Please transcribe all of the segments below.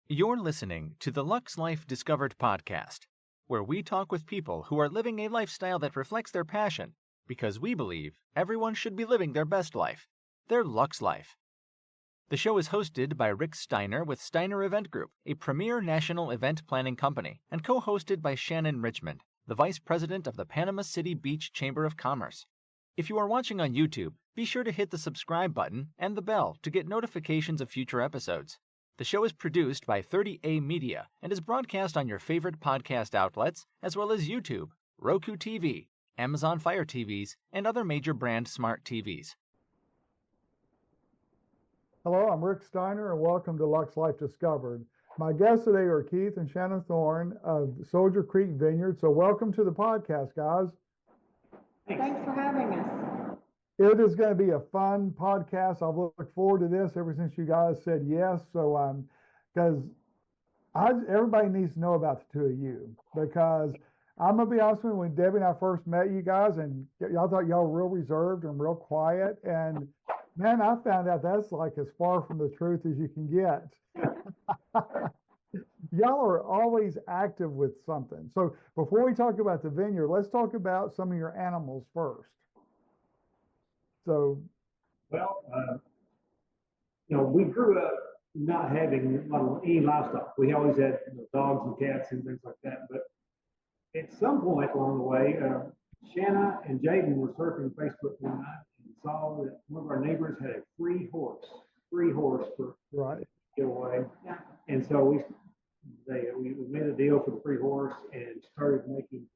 You're listening to the Lux Life Discovered podcast, where we talk with people who are living a lifestyle that reflects their passion, because we believe everyone should be living their best life, their Lux Life. The show is hosted by Rick Steiner with Steiner Event Group, a premier national event planning company, and co-hosted by Shannon Richmond, the Vice President of the Panama City Beach Chamber of Commerce. If you are watching on YouTube, be sure to hit the subscribe button and the bell to get notifications of future episodes. The show is produced by 30A Media and is broadcast on your favorite podcast outlets, as well as YouTube, Roku TV, Amazon Fire TVs, and other major brand smart TVs. Hello, I'm Rick Steiner, and welcome to Lux Life Discovered. My guests today are Keith and Shannon Thorne of Soldier Creek Vineyard. So welcome to the podcast, guys. Thanks for having us. It is going to be a fun podcast. I've looked forward to this ever since you guys said yes. So, because everybody needs to know about the two of you, because I'm going to be honest with you, when Debbie and I first met you guys, and y'all thought y'all were real reserved and real quiet, and man, I found out that's like as far from the truth as you can get. Y'all are always active with something. So before we talk about the vineyard, let's talk about some of your animals first. So, well, we grew up not having any livestock. We always had dogs and cats and things like that. But at some point along the way, Shanna and Jaden were surfing Facebook one night and saw that one of our neighbors had a free horse for giveaway. Yeah. And so we made a deal for the free horse and started making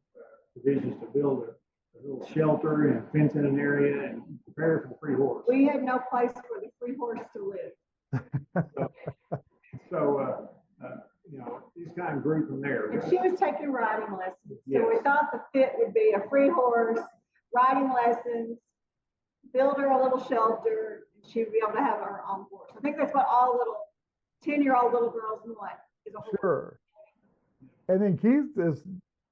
provisions to build a little shelter and fence in an area and prepare for the free horse. We had no place for the free horse to live. So these kind of grew from there. And she was taking riding lessons. Yes. So we thought the fit would be a free horse, riding lessons, build her a little shelter, and she'd be able to have her own horse. I think that's what all 10-year-old little girls want is a horse. Sure. And then Keith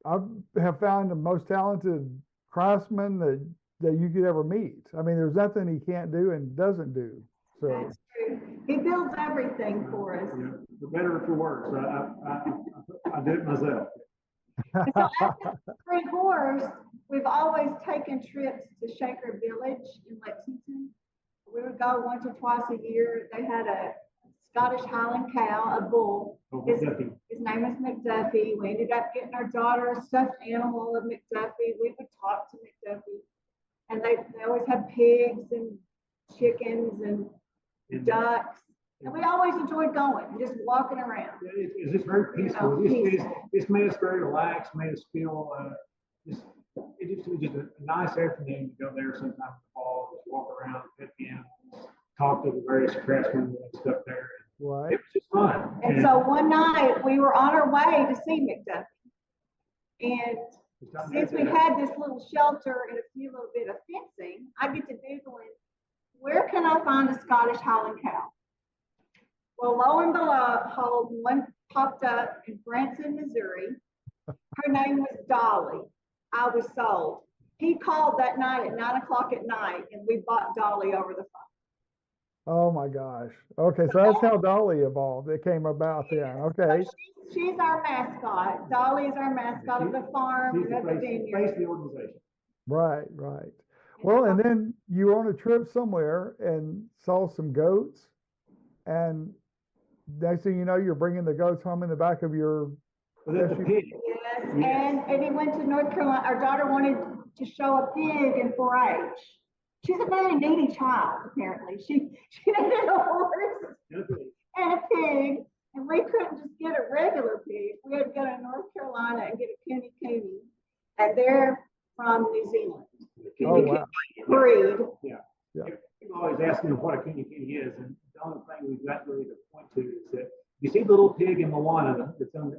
I have found the most talented craftsman that you could ever meet. I mean, there's nothing he can't do and doesn't do. So that's true. He builds everything for us. Yeah, the better for work. So I do it myself. And so after the free horse, we've always taken trips to Shaker Village in Lexington. We would go once or twice a year. They had a Scottish Highland cow, a bull. His name is McDuffie. We ended up getting our daughter a stuffed animal of McDuffie. We would talk to McDuffie. And they always had pigs and chickens and ducks. And we always enjoyed going, just walking around. It's just very peaceful. It's made us very relaxed, made us feel it was just a nice afternoon to go there sometime in the fall, just walk around, pet the animals, talk to the various craftsmen and stuff there. Right. It was just fun. And so one night we were on our way to see McDuffie. And since we had this little shelter and a few little bit of fencing, I get to Googling, where can I find a Scottish Highland cow? Well, lo and behold, one popped up in Branson, Missouri. Her name was Dolly. I was sold. He called that night at 9 o'clock at night, and we bought Dolly over the phone. Oh my gosh. Okay, so that's how Dolly evolved. It came about then. Okay. So she's our mascot. Dolly is our mascot of the farm. She's the face of the organization. Right. Well, and then you were on a trip somewhere and saw some goats, and next thing you know, you're bringing the goats home in the back of your pig. Yes, and he went to North Carolina. Our daughter wanted to show a pig in 4-H. She's a very needy child, apparently. She needed a horse and a pig, and we couldn't just get a regular pig. We had to go to North Carolina and get a Kenny Cooney, and they're from New Zealand. Oh, wow. Breed. Yeah. People always ask me what a Kenny Cooney is, and the only thing we've got really to point to is that you see the little pig in Moana that's on,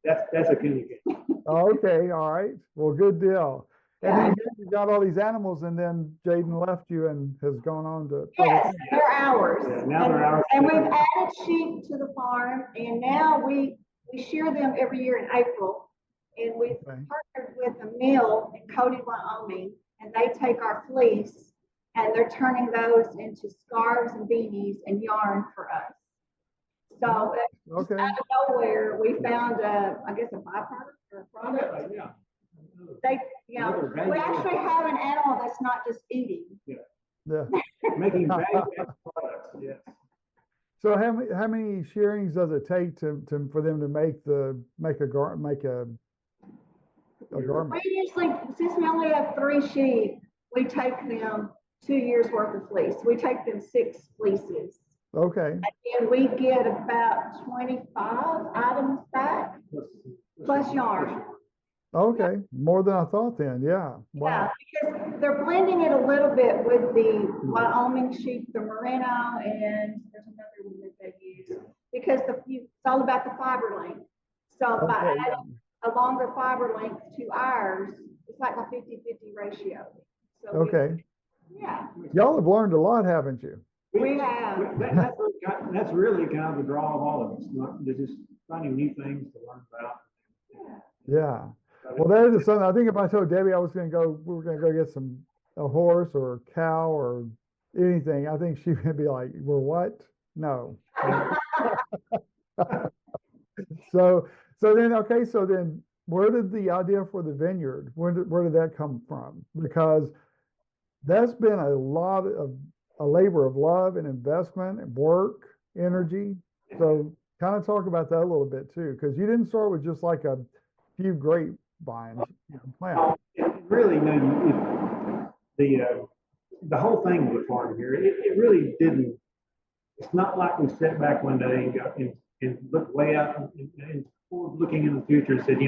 that's a Kenny Cooney. Okay, all right. Well, good deal. And then you got all these animals, and then Jaden left you and has gone on to. Yes, they're ours. Yeah, now they're ours. And we've added sheep to the farm, and now we shear them every year in April. And we've partnered with a mill in Cody, Wyoming, and they take our fleece and they're turning those into scarves and beanies and yarn for us. So just Okay. out of nowhere, we found I guess a byproduct or a product. Yeah. They, Another value we actually add. have an animal that's not just eating. Yeah. Making value-added products, yes. So how many shearings does it take for them to make a garment? We usually, since we only have 3 sheep, we take them 2 years worth of fleece. We take them 6 fleeces. Okay. And we get about 25 items back, plus yarn. Okay. More than I thought then. Yeah. Wow. Yeah, because they're blending it a little bit with the Wyoming sheep, the merino, and there's another one that they use because it's all about the fiber length. So by Okay, adding a longer fiber length to ours, it's like a 50-50 ratio. So Okay. yeah. Y'all have learned a lot, haven't you? We have. That's really kind of the draw of all of us. They're just finding new things to learn about. Yeah. Well, that is something. I think if I told Debbie we were going to go get a horse or a cow or anything, I think she would be like, "We're what? No." So then where did the idea for the vineyard, where did that come from? Because that's been a lot of a labor of love and investment and work, energy. So kind of talk about that a little bit too, because you didn't start with just like a few grapevines, plants. Really, the whole thing with farm here, it really didn't. It's not like we sat back one day and looked way out and looking in the future and said,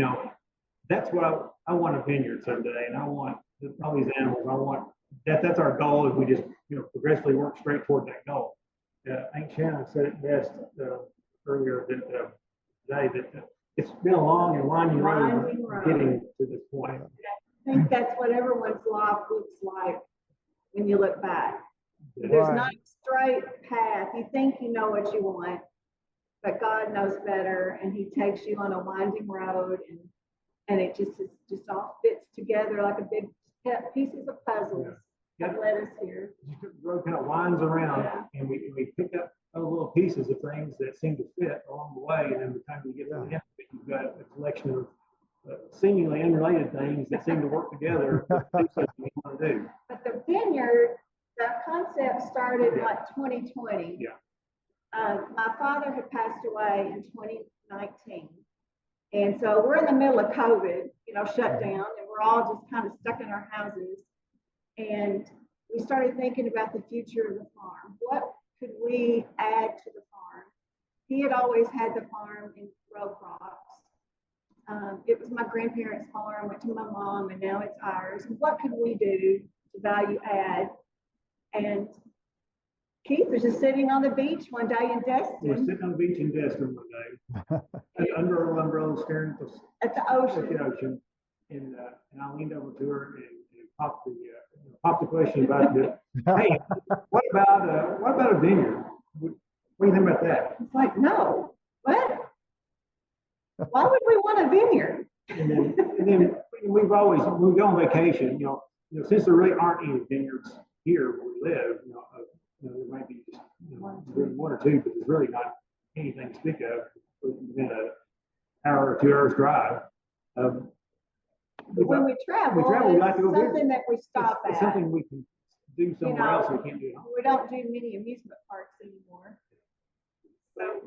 that's what I want a vineyard someday, and I want all these animals. I want that's our goal. If we just progressively work straight toward that goal. I think Shannon said it best earlier today that it's been a long and winding road getting to this point. I think that's what everyone's life looks like when you look back. Right. There's not a straight path. You think you know what you want, but God knows better, and He takes you on a winding road, and it just all fits together like a big pieces of puzzles that led us here. The road kind of winds around, and we pick up little pieces of things that seem to fit along the way, and then by the time you get to the end, you've got a collection of seemingly unrelated things that seem to work together to do something you want to do. But the vineyard, the concept started like 2020. Yeah. My father had passed away in 2019. And so we're in the middle of COVID, shut down, and we're all just kind of stuck in our houses. And we started thinking about the future of the farm. What could we add to the farm? He had always had the farm and row crops. It was my grandparents' farm, went to my mom, and now it's ours. And what could we do to value add? And Keith was just sitting on the beach one day in Destin. We were sitting on the beach in Destin one day, under a umbrella, staring at the ocean. And I leaned over to her and popped the question about hey, what about a vineyard? What do you think about that? It's like, no, what? Why would we want a vineyard? And then we go on vacation. Since there really aren't any vineyards here where we live, there might be just one or two, but there's really not anything to speak of within an hour or 2 hours drive. When we travel, we like to go something visit. that we stop at. It's something we can do somewhere else we can't do at home. We don't do many amusement parks anymore. So,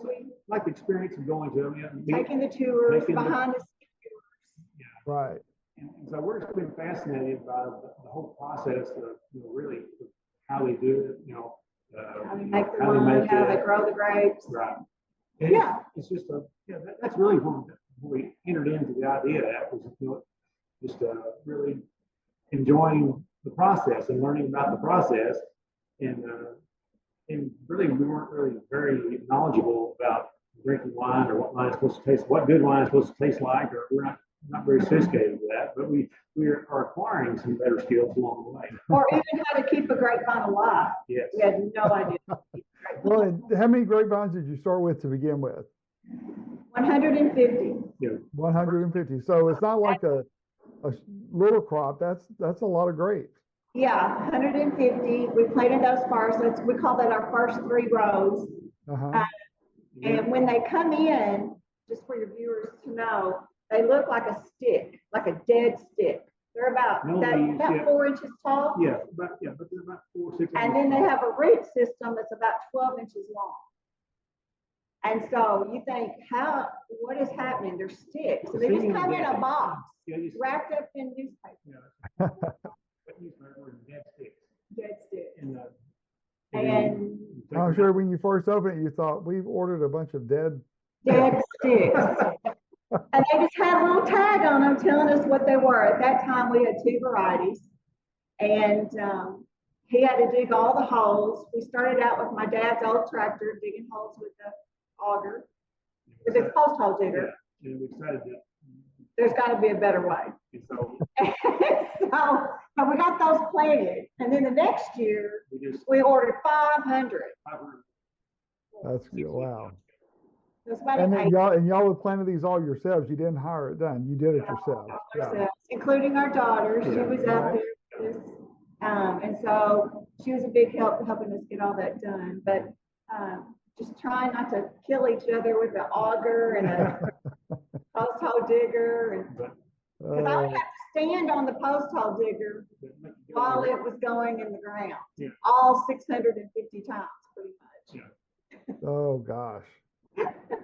we like the experience of going to them. Taking the tours, behind the scenes tours. Yeah. Right. And so we're just been fascinated by the whole process of really how they do it. How they make the wine, how they grow the grapes. Right. And it's just that's really when we entered into the idea of that was just really enjoying the process and learning about the process, and really we weren't really very knowledgeable about drinking wine or what wine is supposed to taste, what good wine is supposed to taste like, or we're not very sophisticated with that, but we are acquiring some better skills along the way. Or even how to keep a grapevine alive. Yes. We had no idea. Well, and how many grapevines did you start with to begin with? 150. Yeah. 150. So it's not like a little crop. That's a lot of grapes. Yeah, 150. We planted those first. We call that our first 3 rows. Uh-huh. And when they come in, just for your viewers to know, they look like a stick, like a dead stick. They're about No that, leaves, about yeah. 4 inches tall. Yeah, but they're about 4, 6 And inches then they tall. have a root system that's about 12 inches long. And so you think, what is happening? They're sticks. So they just come in a box, wrapped up in newspaper. Dead sticks. Dead sticks. And I'm sure when you first opened it, you thought, we've ordered a bunch of dead sticks. And they just had a little tag on them telling us what they were. At that time, we had 2 varieties. And he had to dig all the holes. We started out with my dad's old tractor, digging holes with the auger, with his post hole digger. Yeah, and we decided that there's got to be a better way. So, but we got those planted. And then the next year, we ordered 500. That's good. Wow. And then y'all would planted these all yourselves. You didn't hire it done. You did it yourself. Ourselves, including our daughter. She was out there. And so she was a big help helping us get all that done. But just trying not to kill each other with an auger and a post hole digger. Because I would have to stand on the post hole digger while it was going in the ground. Yeah. All 650 times, pretty much. Yeah. Oh, gosh.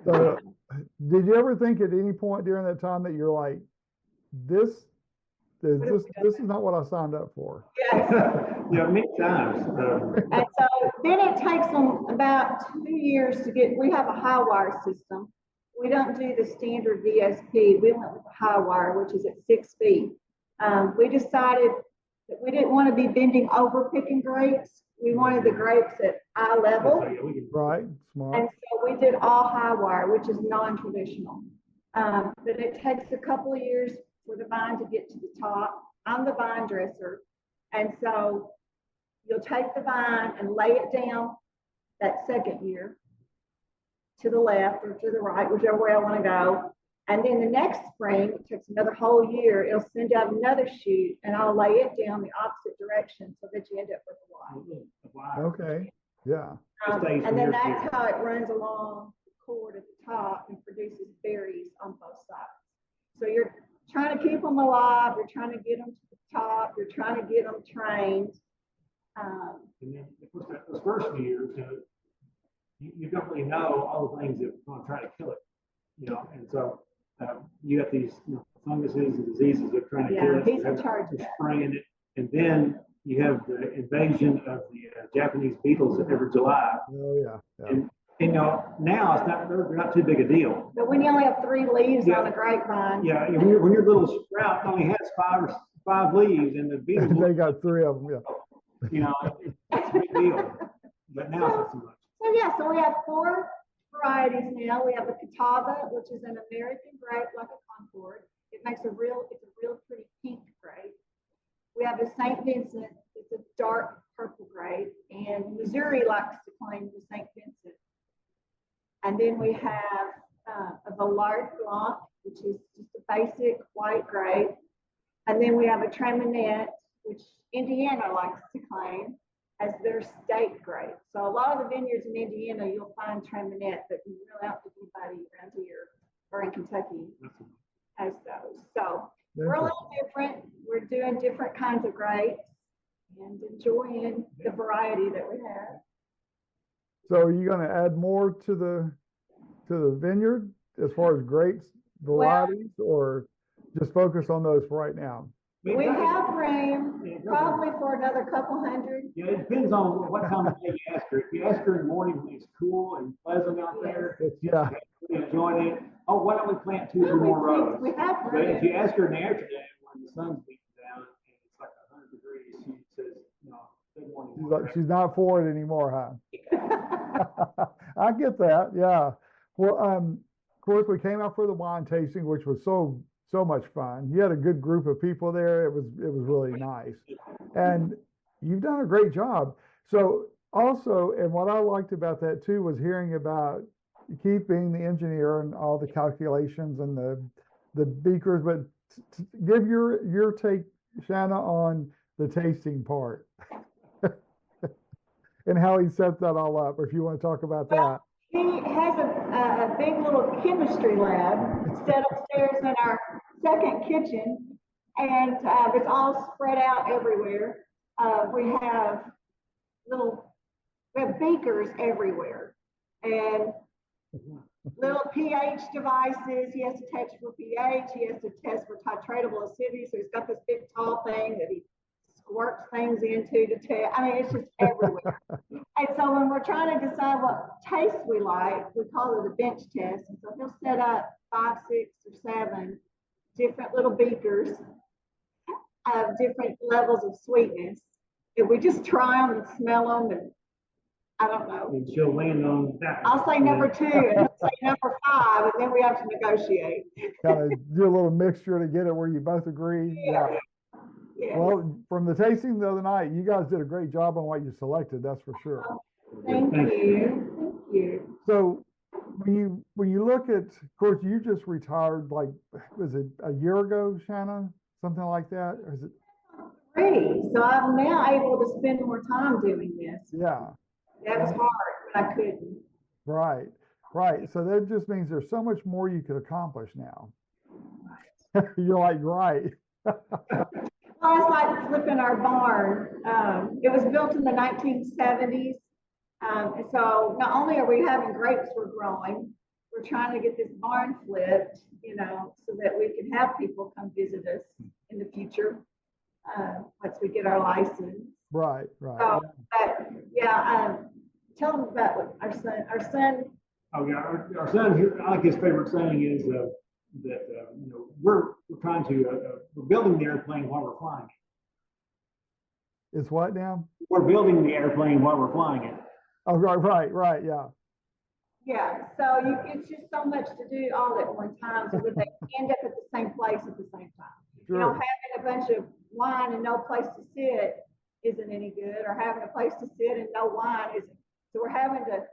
So, did you ever think at any point during that time that you're like, this is not what I signed up for? Yes. Yeah, many times. And so then it takes them about 2 years to get, we have a high wire system. We don't do the standard VSP. We went with the high wire, which is at 6 feet. We decided that we didn't want to be bending over picking grapes. We wanted the grapes at eye level. Right, smart. And so we did all high wire, which is non-traditional. But it takes a couple of years for the vine to get to the top. I'm the vine dresser. And so you'll take the vine and lay it down that second year to the left or to the right, whichever way I want to go. And then the next spring, it takes another whole year, it'll send out another shoot and I'll lay it down the opposite direction so that you end up with a wire. Okay, yeah. And then that's how it runs along the cord at the top and produces berries on both sides. So you're trying to keep them alive, you're trying to get them to the top, you're trying to get them trained. And then, of course, those first few years, you don't really know all the things that are going to try to kill it, and so you got these funguses and diseases that are trying to kill it. He's in charge of spraying it, and then you have the invasion of the Japanese beetles every July. Oh yeah. And now they're not too big a deal. But when you only have 3 leaves on a grapevine. Yeah, when your little sprout only has 5 leaves, and the beetles they got 3 of them. Yeah. It's a big deal. But now it's not so much. So we have 4 varieties now. We have the Catawba, which is an American grape like a Concord. It's a real pretty pink grape. We have the St. Vincent. It's a dark purple grape, and Missouri likes to claim the St. Vincent. And then we have a Villard Blanc, which is just a basic white grape. And then we have a Traminette, which Indiana likes to claim as their state grape. So a lot of the vineyards in Indiana, you'll find Traminette, but you really don't think anybody around here or in Kentucky has those. So we're a little different. We're doing different kinds of grapes and enjoying the variety that we have. So are you going to add more to the vineyard as far as grapes, varieties, or just focus on those for right now? We have room probably for another couple hundred. Yeah, it depends on what time of day you ask her. If you ask her in the morning when it's cool and pleasant out there, really enjoying it. Oh, why don't we plant 2 or more rows? We have room. But if you ask her in the afternoon when the sun's beating down and it's like 100 degrees, she says, no, good morning. She's not for it anymore, huh? I get that. Yeah. Well, of course, we came out for the wine tasting, which was so much fun. You had a good group of people there. It was really nice, and you've done a great job. So also, and what I liked about that too was hearing about Keith being the engineer and all the calculations and the beakers. But give your take, Shanna, on the tasting part and how he set that all up. Or if you want to talk about that. He has a big little chemistry lab set upstairs in our second kitchen, and it's all spread out everywhere. We have beakers everywhere, and little pH devices. He has to test for pH. He has to test for titratable acidity. So he's got this big tall thing that he squirts things into to test. I mean, it's just everywhere. And so when we're trying to decide what taste we like, we call it a bench test. And so he'll set up 5, 6, or 7 different little beakers of different levels of sweetness. And we just try them and smell them, and I don't know. And she'll land on that. I'll say number 2, and he'll say number 5, and then we have to negotiate. Kind of do a little mixture to get it where you both agree. Yeah. Well, from the tasting the other night, you guys did a great job on what you selected. That's for sure. Thank you. Thank you. So when you look at, of course, you just retired, like, was it a year ago, Shanna? Something like that? Or is it? 3. So I'm now able to spend more time doing this. Yeah. That was hard, but I couldn't. Right. Right. So that just means there's so much more you could accomplish now. You're like, right. Well, it's like flipping our barn. It was built in the 1970s. And so not only are we having grapes we're growing, we're trying to get this barn flipped, so that we can have people come visit us in the future once we get our license. Right, right. So, but yeah, tell them about our son. Our son. Oh yeah, our son. I like his favorite saying is that we're trying to we're building the airplane while we're flying it. It's what now? We're building the airplane while we're flying it. Oh, right, yeah. Yeah, so it's just so much to do all at one time, so that they end up at the same place at the same time. Sure. Having a bunch of wine and no place to sit isn't any good, or having a place to sit and no wine isn't. So we're having to,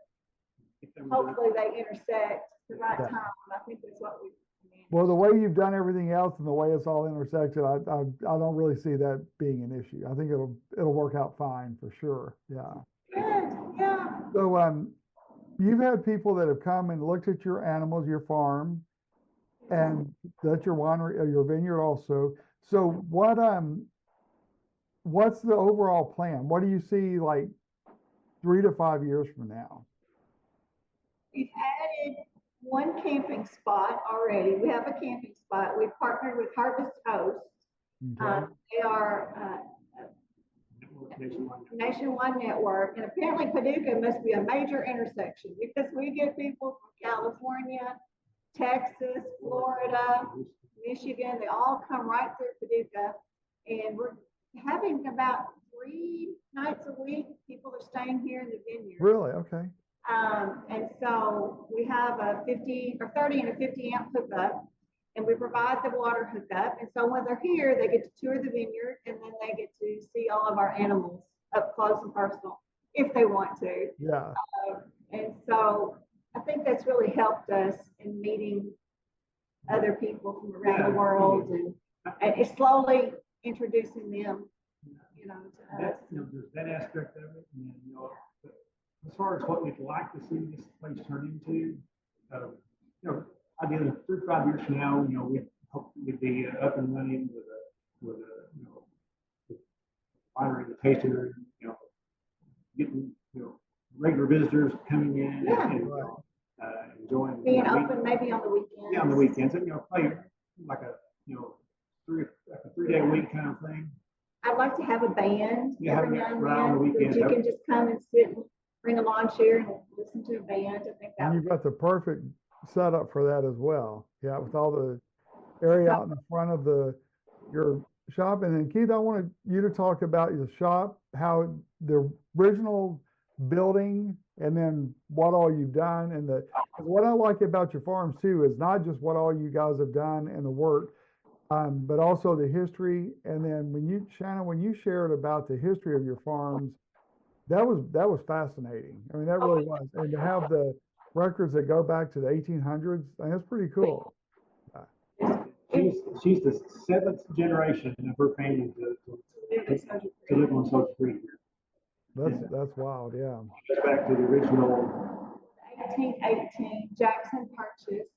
hopefully they intersect at the right time. I think that's what we managed. Well, the way you've done everything else and the way it's all intersected, I don't really see that being an issue. I think it'll work out fine for sure. Yeah. Good, yeah. So you've had people that have come and looked at your animals, your farm, and that's your winery, your vineyard also. So what's the overall plan? What do you see like 3 to 5 years from now? We've added one camping spot already. We have a camping spot. We've partnered with Harvest Host. Okay. They are nationwide network, and apparently Paducah must be a major intersection, because we get people from California, Texas, Florida, Michigan. They all come right through Paducah, and we're having about 3 nights a week. People are staying here in the vineyard. Really? Okay. And so we have a 30 and a 50 amp hookup, and we provide the water hookup. And so when they're here, they get to tour the vineyard, and then they get to see all of our animals up close and personal if they want to. Yeah. And so I think that's really helped us in meeting other people from around the world, and it's slowly introducing them, to us. There's that aspect of it, and then, but as far as what we'd like to see this place turn into, ideally 3 to 5 years from now, we hope we'd be up and running with a winery, the tasting room, getting regular visitors coming in and enjoying being open maybe on the weekends. Yeah, on the weekends, and play like a 3-day a week kind of thing. I'd like to have a band every now and right on the then, weekends. that you can just come and sit and bring a lawn chair and listen to a band. I think that And you've got the perfect setup for that as well. Yeah, with all the area out in the front of your shop. And then Keith, I wanted you to talk about your shop, how the original building, and then what all you've done. And what I like about your farms too is not just what all you guys have done and the work, but also the history. And then Shannon, when you shared about the history of your farms, that was fascinating. I mean, that really was. And to have the records that go back to the 1800s, that's pretty cool. She's the 7th generation of her family to live on Social Security here. That's wild, yeah. Goes back to the original 1818, Jackson purchased,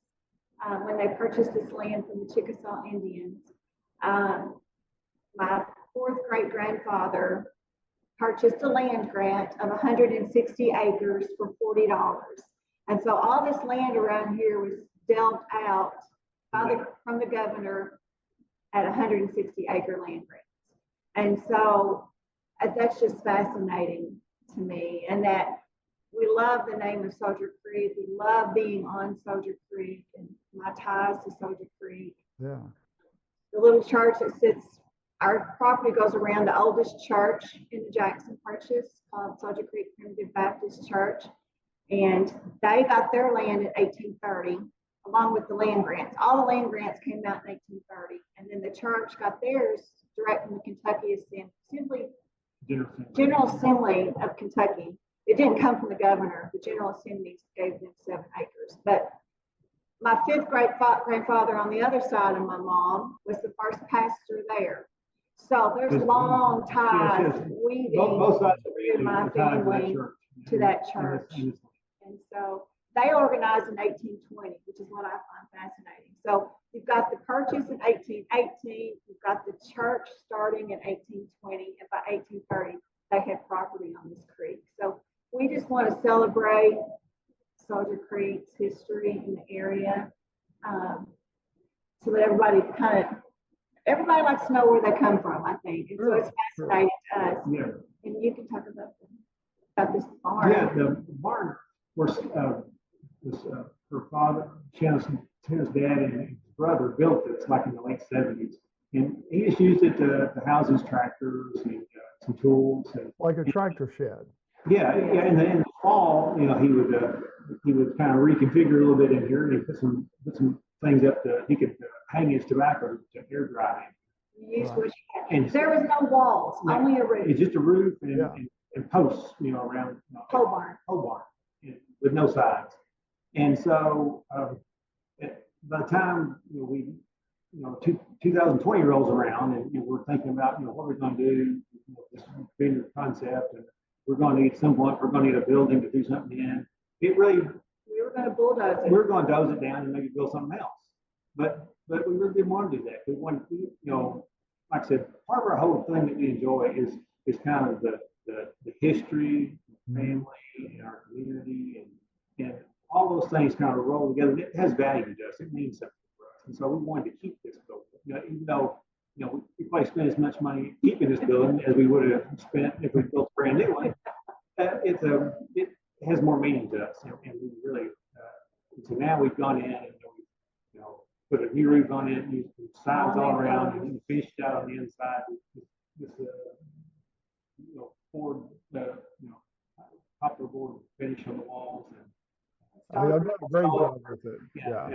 when they purchased this land from the Chickasaw Indians. My fourth great-grandfather purchased a land grant of 160 acres for $40. And so all this land around here was dealt out from the governor at 160-acre land grants. And so that's just fascinating to me, and that we love the name of Soldier Creek. We love being on Soldier Creek and my ties to Soldier Creek. Yeah. The little church that sits, our property goes around the oldest church in the Jackson Purchase called Soldier Creek Primitive Baptist Church. And they got their land in 1830 along with the land grants. All the land grants came out in 1830. And then the church got theirs direct from the Kentucky General Assembly of Kentucky. It didn't come from the governor. The General Assembly gave them 7 acres. But my fifth great-grandfather on the other side of my mom was the first pastor there. So there's long ties weaving both sides through my family to that church. And so they organized in 1820, which is what I find fascinating. So you've got the purchase in 1818, you've got the church starting in 1820, and by 1830, they had property on this creek. So we just want to celebrate Soldier Creek's history in the area, so that everybody likes to know where they come from, I think. And so it's fascinating to us. Yeah. And you can talk about this barn. Yeah, the barn was her father, Shanna's dad, and his brother built this like in the late 70s. And he just used it to house his tractors and some tools. Like a tractor shed. Yeah. In the fall, he would kind of reconfigure a little bit in here, and he put some things up he could hang his tobacco to air dry. And there was no walls, only a roof. It's just a roof and posts, around. Pole barn. With no sides. And so by the time 2020 rolls around, and we're thinking about what we're going to do, this vineyard concept, and we're going to need a building to do something in. We were going to bulldoze it. We were going to doze it down and maybe build something else. But we really didn't want to do that. We wanted, like I said, part of our whole thing that we enjoy is kind of the history, family, and our community, and all those things kind of roll together. It has value to us. It means something for us. And so we wanted to keep this building. Even though we probably spent as much money keeping this building as we would have spent if we built a brand new one. It has more meaning to us, and we really. So now we've gone in and put a new roof on it, and sides all around, and finished out on the inside with board, poplar board finish on the walls. I've done a great job with it. Yeah.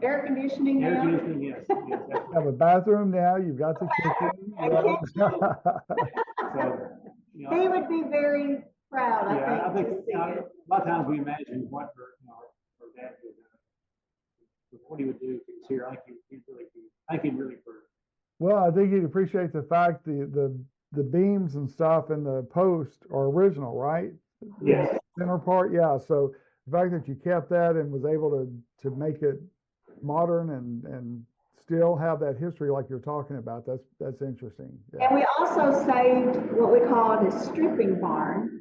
Air conditioning. Air conditioning, yes. You have a bathroom now. You've got the kitchen. He would be very proud, I think to see it. A lot of times we imagine what her dad would, what he would do if he was here. I think he'd really prefer. Well, I think he'd appreciate the fact the beams and stuff in the post are original, right? Yes. The center part, yeah. So the fact that you kept that and was able to make it modern and still have that history like you're talking about, that's interesting. Yeah. And we also saved what we call a stripping barn.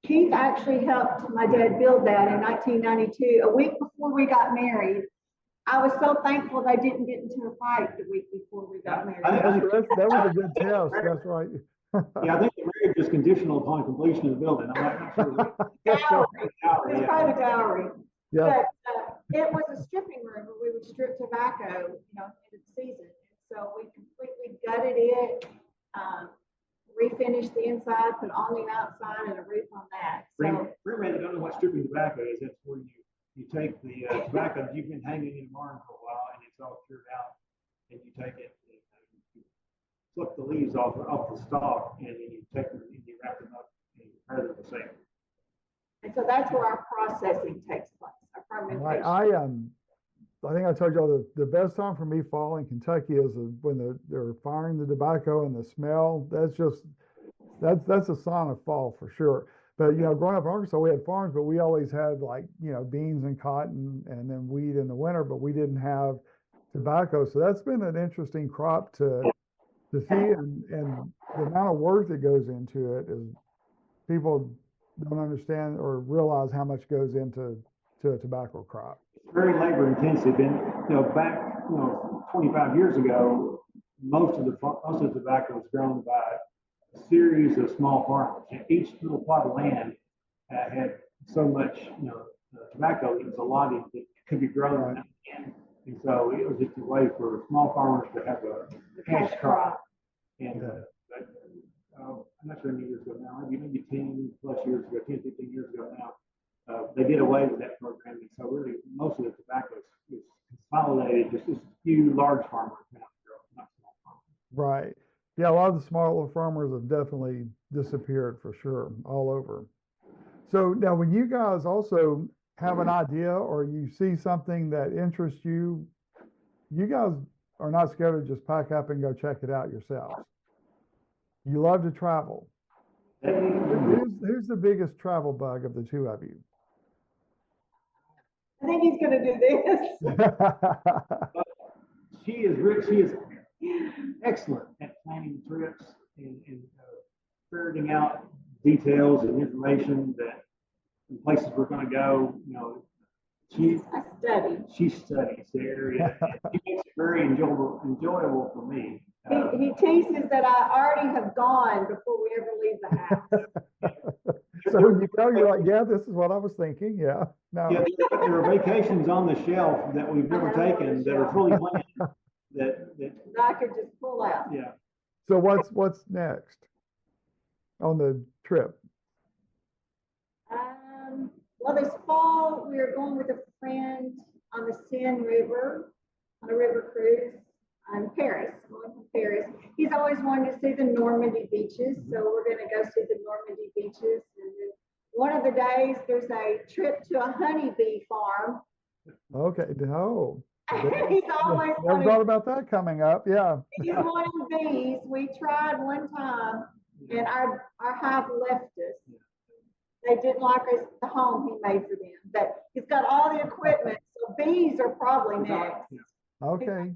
Keith actually helped my dad build that in 1992, a week before we got married. I was so thankful they didn't get into a fight the week before we got married. That was a good test. That's right. Yeah, I think the marriage is conditional upon completion of the building. I'm not sure. Dowry. It's probably the dowry. Yeah. But it was a stripping room where we would strip tobacco, in the season. And so we completely gutted it, refinished the inside, put all the outside, and a roof on that. So, for everybody that don't know what stripping tobacco is, that's where you take the tobacco that you've been hanging in the barn for a while, and it's all cured out, and you take it and you flip the leaves off the stalk, and then you take them and you wrap them up and prepare them for sale. And so that's where our processing takes place. Our fermentation. I think I told y'all the best time for me fall in Kentucky is when they're firing the tobacco and the smell. That's a sign of fall for sure. But, growing up in Arkansas, we had farms, but we always had like, beans and cotton and then wheat in the winter, but we didn't have tobacco. So that's been an interesting crop to see. And the amount of work that goes into it is people don't understand or realize how much goes into a tobacco crop. It's very labor intensive. And, back, 25 years ago, most of the tobacco was grown by a series of small farmers. And each little plot of land had so much, tobacco that was allotted that could be grown. Right. And so it was just a way for small farmers to have a cash crop. And but I'm not sure how many years ago now, maybe 10 plus years ago, 10, 15 years ago now, they did away with that program. And so really most of the tobacco is consolidated, just a few large farmers now, not small farmers. Right. Yeah, a lot of the smaller farmers have definitely disappeared for sure, all over. So now when you guys also have an idea or you see something that interests you, you guys are not scared to just pack up and go check it out yourselves. You love to travel. Who's the biggest travel bug of the two of you? I think he's going to do this. She is excellent at planning trips and ferreting out details and information that places we're going to go. She studies the area. She makes it very enjoyable for me. He teases that I already have gone before we ever leave the house. So when you go, you're like, yeah, this is what I was thinking. Yeah. No. Yeah, there are vacations on the shelf that we've never taken that are fully planned that I could just pull out. Yeah. So what's next on the trip? Well, this fall we are going with a friend on the Seine River on a river cruise in Paris. Going from Paris. He's always wanted to see the Normandy beaches, so we're going to go see the Normandy beaches. And then one of the days there's a trip to a honeybee farm. Okay. No. He's always never thought about that coming up. Yeah. He's wanting bees. We tried one time, and our hive left us. They didn't like us, the home he made for them. But he's got all the equipment, so bees are probably next. Okay.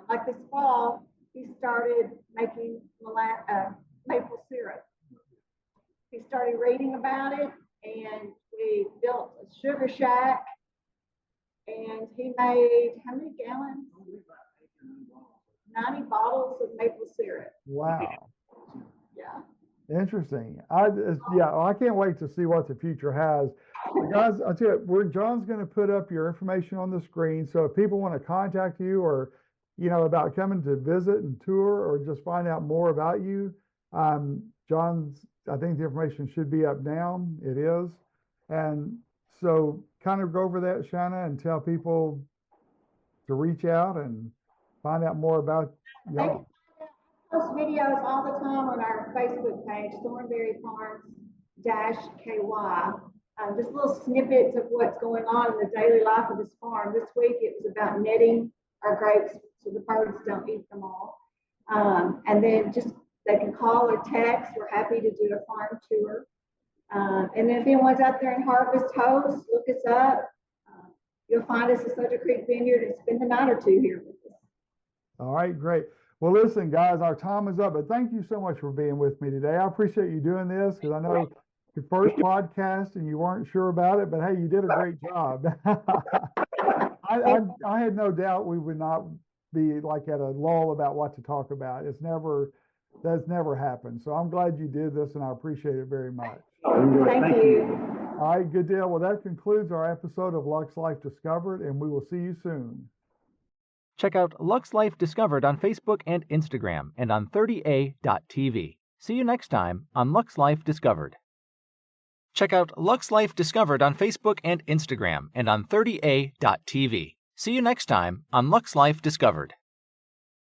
Like this fall, he started making maple syrup. He started reading about it, and we built a sugar shack. And he made how many gallons? 90 bottles of maple syrup. Wow. Yeah. Interesting. I can't wait to see what the future has. Guys, I'll tell you, John's going to put up your information on the screen. So if people want to contact you or, about coming to visit and tour or just find out more about you, John's, I think the information should be up now. It is. And so kind of go over that, Shanna, and tell people to reach out and find out more about y'all. Post videos all the time on our Facebook page, Thornberry Farms -KY. Just little snippets of what's going on in the daily life of this farm. This week it was about netting our grapes so the birds don't eat them all. And then just they can call or text. We're happy to do a farm tour. And then if anyone's out there in Harvest Host, look us up. You'll find us at Soda Creek Vineyard and spend the night or two here with us. All right, great. Well, listen, guys, our time is up, but thank you so much for being with me today. I appreciate you doing this because I know your first podcast and you weren't sure about it, but hey, you did a great job. I had no doubt we would not be like at a lull about what to talk about. That's never happened. So I'm glad you did this and I appreciate it very much. Thank you. All right, good deal. Well, that concludes our episode of Lux Life Discovered, and we will see you soon. Check out Lux Life Discovered on Facebook and Instagram and on 30a.tv. See you next time on Lux Life Discovered. Check out Lux Life Discovered on Facebook and Instagram and on 30a.tv. See you next time on Lux Life Discovered.